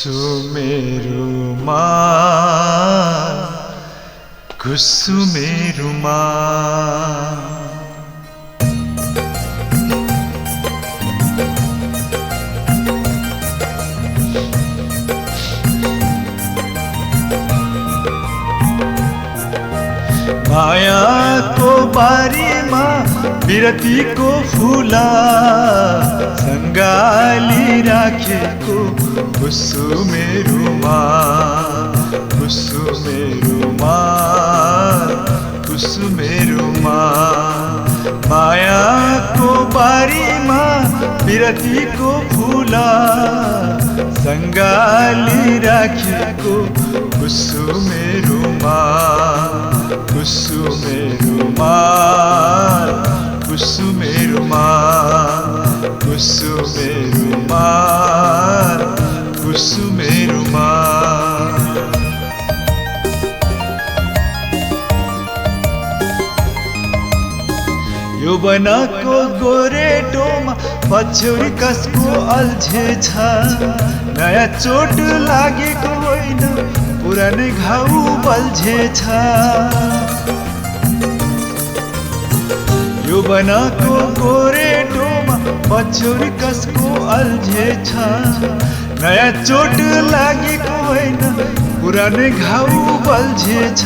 कुसुमेरुमा कुसुमेरुमा मायाको बारीमा विरतीको फुला सँगाली राखेको कुसुमेरुमा कुसुमेरुमा कुसुमेरुमा मायाको बारीमा विरतीको फुला सँगाली राखेको कुसुमेरुमा कुसुमेरुमा कुसुमेरुमा कुसुमेरुमा कुसुमेरुमा यौवनको गोरेटोमा पछ्यौरी कसको अल्झेछ नयाँ चोट लागेको होइन पुरानै घाउ बल्झेछ यौवनको गोरेटोमा पछ्यौरी कसको अल्झेछ नयाँ चोट लागेको होइन पुरानै घाउ बल्झेछ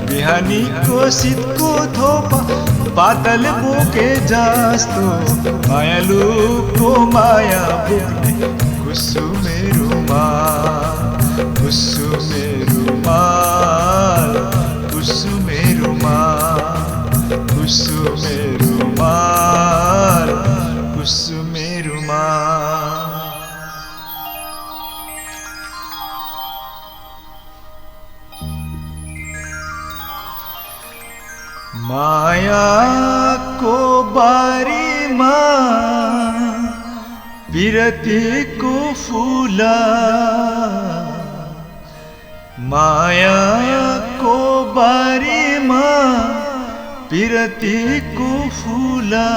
बिहानीको शीतको थोपा पातल बोके जस्तो मायालुको माया बोक्ने कुसुमेरुमा कुसुमेरुमा कुसुमेरुमा कुसुमेरुमा कुसुमेरुमा मायाको बारीमा विरतीको फुला मायाको बारीमा विरतीको फुला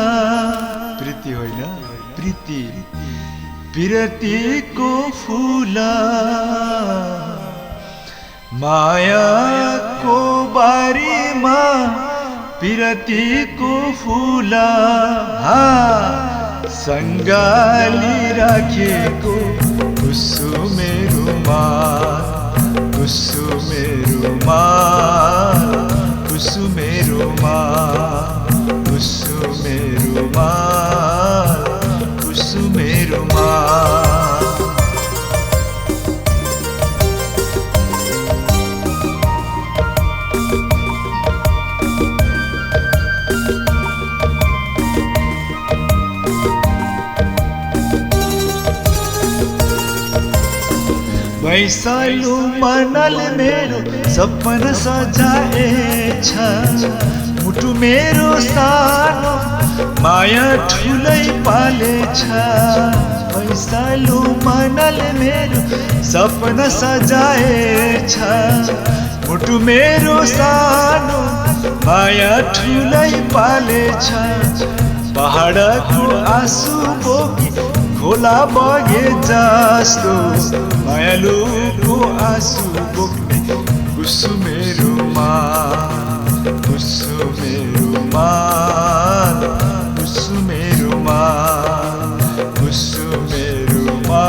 प्रीति होइन प्रीति विरतीको फुला मायाको बारीमा विरतीको फुला सँगाली राखेको कुसुमेरुमा कुसुमेरुमा कुसुमेरुमा कुसुमेरुमा कुसुमेरुमा वैशालु मनल मेरो सपना सजाएछ मुटु मेरो सानो माया ठुलै पालेछ वैशालु मनल मेरो सपना सजाएछ मुटु मेरो सानो माया ठुलै पालेछ पहाडको आँसु बोकी खोला बगे जस्तो मायालुको आँसु बोक्ने कुसुमेरुमा कुसुमेरुमा कुसुमेरुमा कुसुमेरुमा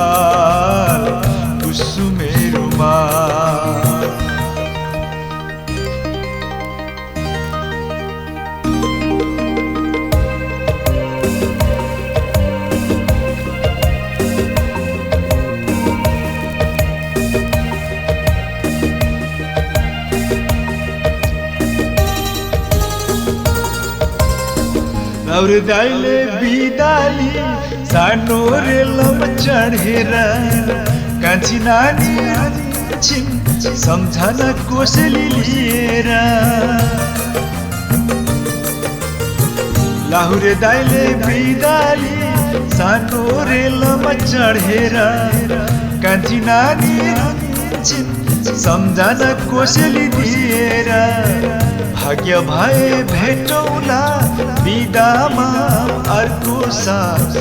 कुसुमेरुमा और दाइले बिदाली सानो रेलमा चढेर कान्छी नानी छिन् सम्झना कोसेली लिएर लाहुरे दाइले बिदाली सानो रेलमा चढेर कान्छी नानी छिन् सम्झना कोसेली दिएर भाग्य भए भेटौला बिदामा अर्को साथ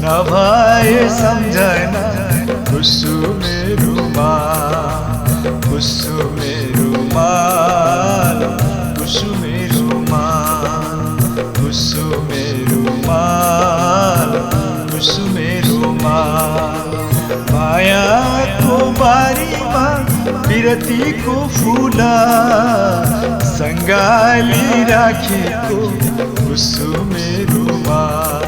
नभए सम्झना कुसुमे मायाको बारीमा विरतीको फुला सङ्गाली राखेको कुसुमे रुमाल